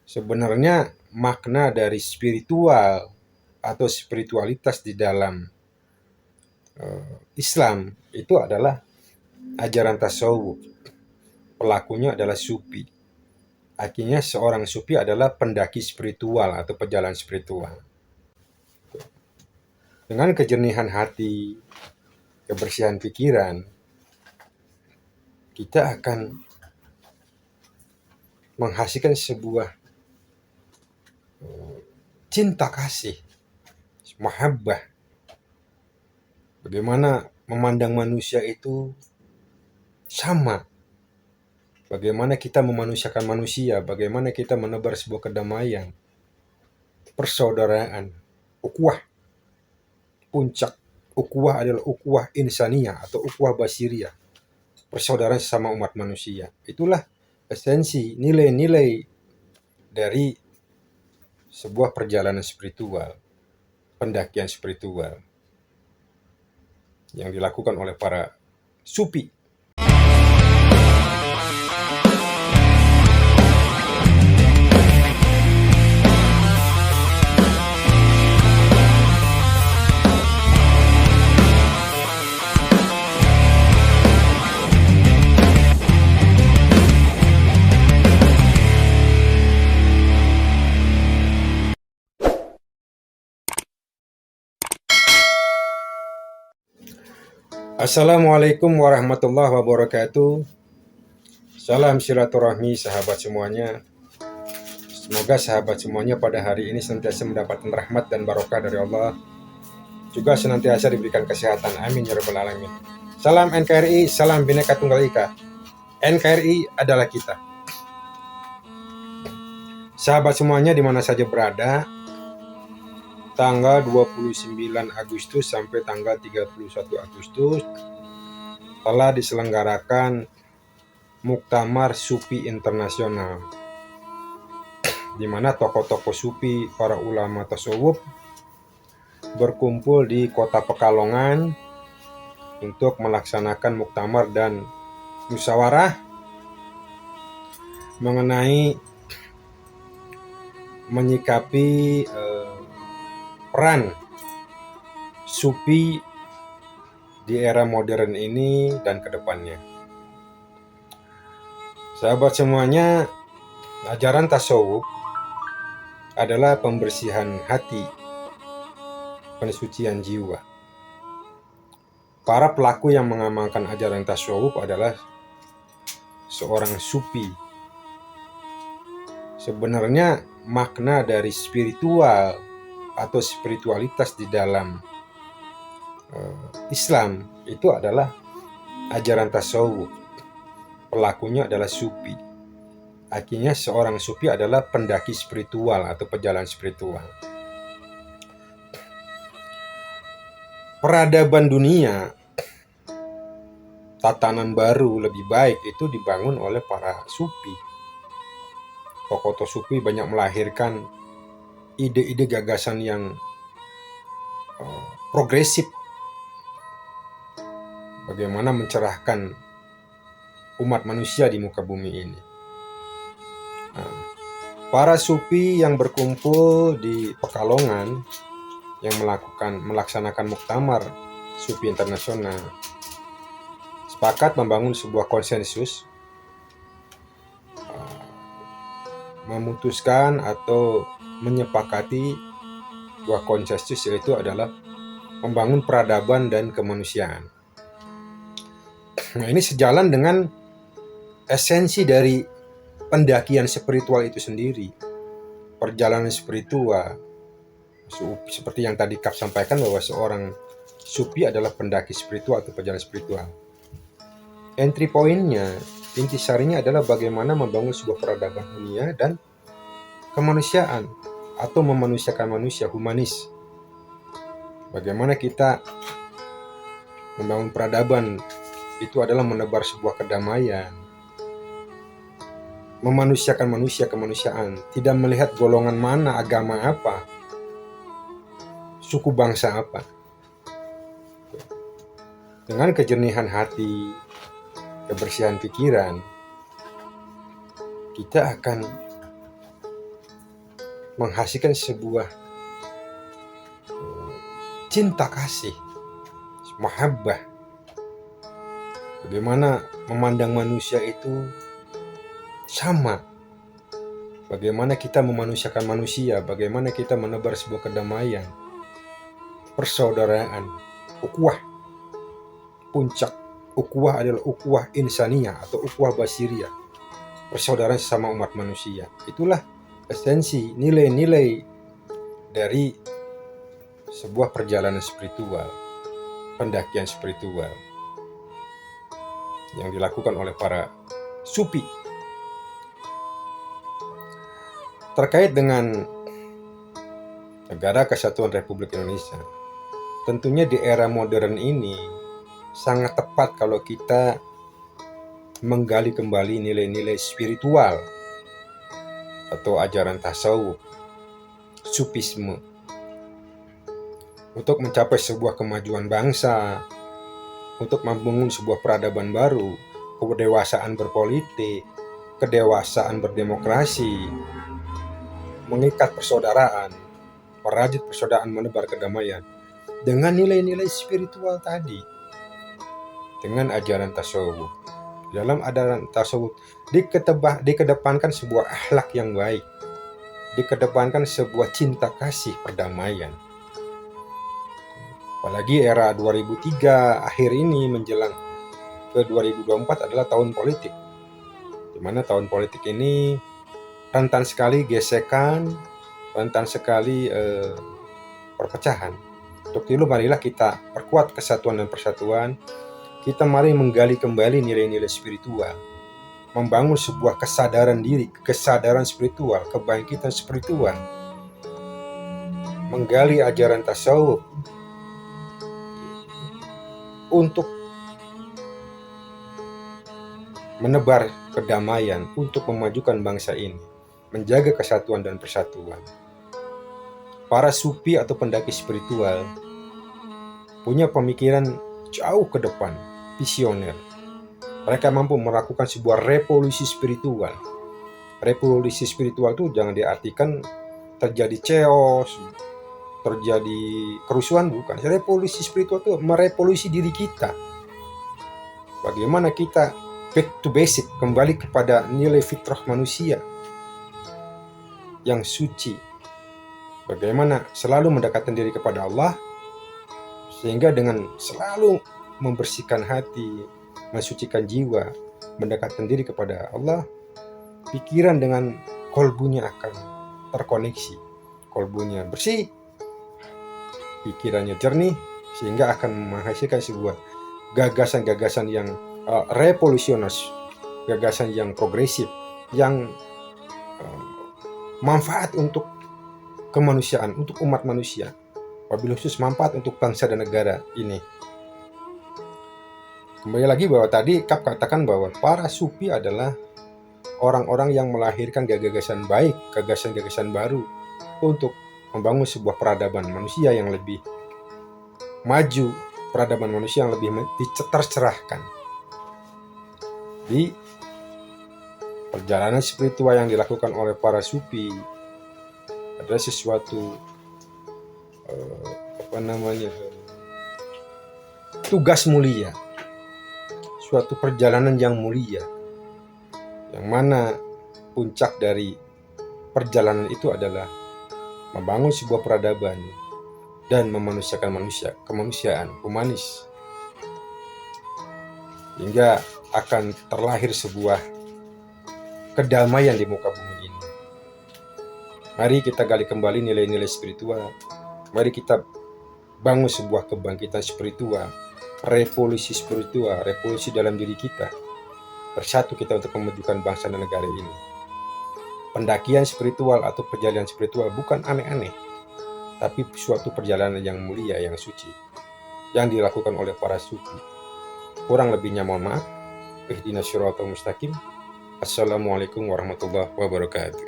Sebenarnya makna dari spiritual atau spiritualitas di dalam Islam itu adalah ajaran tasawuf. Pelakunya adalah sufi. Artinya seorang sufi adalah pendaki spiritual atau pejalan spiritual. Dengan kejernihan hati, kebersihan pikiran, kita akan menghasilkan sebuah cinta kasih, mahabbah. Bagaimana memandang manusia itu sama. Bagaimana kita memanusiakan manusia, bagaimana kita menebar sebuah kedamaian, persaudaraan, ukhuwah. Puncak ukhuwah adalah ukhuwah insaniyah atau ukhuwah basiriyah, persaudaraan sesama umat manusia. Itulah esensi, nilai-nilai dari sebuah perjalanan spiritual, pendakian spiritual yang dilakukan oleh para sufi. Assalamualaikum warahmatullahi wabarakatuh. Salam silaturahmi sahabat semuanya. Semoga sahabat semuanya pada hari ini senantiasa mendapatkan rahmat dan barokah dari Allah, juga senantiasa diberikan kesehatan. Amin ya rabbal alamin. Salam NKRI, salam Bhinneka Tunggal Ika. NKRI adalah kita. Sahabat semuanya di mana saja berada, tanggal 29 Agustus sampai tanggal 31 Agustus telah diselenggarakan Muktamar Sufi Internasional, di mana tokoh-tokoh sufi, para ulama tasawuf berkumpul di kota Pekalongan untuk melaksanakan muktamar dan musyawarah mengenai menyikapi peran sufi di era modern ini dan kedepannya. Sahabat semuanya, ajaran tasawuf adalah pembersihan hati, pensucian jiwa. Para pelaku yang mengamalkan ajaran tasawuf adalah seorang sufi. Sebenarnya makna dari spiritual atau spiritualitas di dalam Islam itu adalah ajaran tasawuf. Pelakunya adalah sufi. Artinya seorang sufi adalah pendaki spiritual atau pejalan spiritual. Peradaban dunia, tatanan baru lebih baik itu dibangun oleh para sufi. Tokoh sufi banyak melahirkan ide-ide gagasan yang progresif, bagaimana mencerahkan umat manusia di muka bumi ini. Para sufi yang berkumpul di Pekalongan yang melaksanakan muktamar sufi internasional sepakat membangun sebuah konsensus, memutuskan atau menyepakati sebuah konsensus, yaitu adalah membangun peradaban dan kemanusiaan. Nah, ini sejalan dengan esensi dari pendakian spiritual itu sendiri. Perjalanan spiritual seperti yang tadi Kap sampaikan, bahwa seorang sufi adalah pendaki spiritual atau pejalan spiritual. Entry pointnya, intisarinya adalah bagaimana membangun sebuah peradaban dunia dan kemanusiaan atau memanusiakan manusia, humanis. Bagaimana kita membangun peradaban itu adalah menebar sebuah kedamaian, memanusiakan manusia, kemanusiaan, tidak melihat golongan mana, agama apa, suku bangsa apa. Dengan kejernihan hati, kebersihan pikiran, kita akan menghasilkan sebuah cinta kasih, mahabbah. Bagaimana memandang manusia itu sama. Bagaimana kita memanusiakan manusia, bagaimana kita menebar sebuah kedamaian, persaudaraan, ukhuwah. Puncak ukhuwah adalah ukhuwah insaniyah atau ukhuwah basiriyah, persaudaraan sesama umat manusia. Itulah esensi, nilai-nilai dari sebuah perjalanan spiritual, pendakian spiritual yang dilakukan oleh para sufi. Terkait dengan Negara Kesatuan Republik Indonesia, tentunya di era modern ini sangat tepat kalau kita menggali kembali nilai-nilai spiritual atau ajaran tasawuf, sufisme, untuk mencapai sebuah kemajuan bangsa, untuk membangun sebuah peradaban baru, kedewasaan berpolitik, kedewasaan berdemokrasi, mengikat persaudaraan, merajut persaudaraan, menebar kedamaian dengan nilai-nilai spiritual tadi, dengan ajaran tasawuf. Dalam ajaran tasawuf dikedepankan sebuah akhlak yang baik, dikedepankan sebuah cinta kasih perdamaian. Apalagi era 2003 akhir ini menjelang ke 2024 adalah tahun politik, di mana tahun politik ini rentan sekali gesekan, rentan sekali perpecahan. Untuk itu marilah kita perkuat kesatuan dan persatuan. Kita mari menggali kembali nilai-nilai spiritual, membangun sebuah kesadaran diri, kesadaran spiritual, kebangkitan spiritual, menggali ajaran tasawuf untuk menebar kedamaian, untuk memajukan bangsa ini, menjaga kesatuan dan persatuan. Para sufi atau pendaki spiritual punya pemikiran jauh ke depan, visioner. Mereka mampu melakukan sebuah revolusi spiritual. Revolusi spiritual itu jangan diartikan terjadi chaos, terjadi kerusuhan, bukan. Revolusi spiritual itu merevolusi diri kita. Bagaimana kita back to basic, kembali kepada nilai fitrah manusia yang suci. Bagaimana selalu mendekatkan diri kepada Allah, sehingga dengan selalu membersihkan hati, mensucikan jiwa, mendekatkan diri kepada Allah, pikiran dengan kolbunya akan terkoneksi. Kolbunya bersih, pikirannya jernih, sehingga akan menghasilkan sebuah gagasan-gagasan yang revolusionis, gagasan yang progresif, yang manfaat untuk kemanusiaan, untuk umat manusia, wabil khusus manfaat untuk bangsa dan negara ini. Kembali lagi bahwa tadi Kap katakan bahwa para sufi adalah orang-orang yang melahirkan gagasan baik, gagasan-gagasan baru untuk membangun sebuah peradaban manusia yang lebih maju, peradaban manusia yang lebih tercerahkan. Di perjalanan spiritual yang dilakukan oleh para sufi adalah sesuatu tugas mulia, suatu perjalanan yang mulia, yang mana puncak dari perjalanan itu adalah membangun sebuah peradaban dan memanusiakan manusia, kemanusiaan, humanis, hingga akan terlahir sebuah kedamaian di muka bumi ini. Mari kita gali kembali nilai-nilai spiritual. Mari kita bangun sebuah kebangkitan spiritual, revolusi spiritual, revolusi dalam diri kita. Bersatu kita untuk memajukan bangsa dan negara ini. Pendakian spiritual atau perjalanan spiritual bukan aneh-aneh, tapi suatu perjalanan yang mulia, yang suci, yang dilakukan oleh para sufi. Kurang lebihnya mohon maaf. Ihdinas siratal mustaqim. Assalamualaikum warahmatullahi wabarakatuh.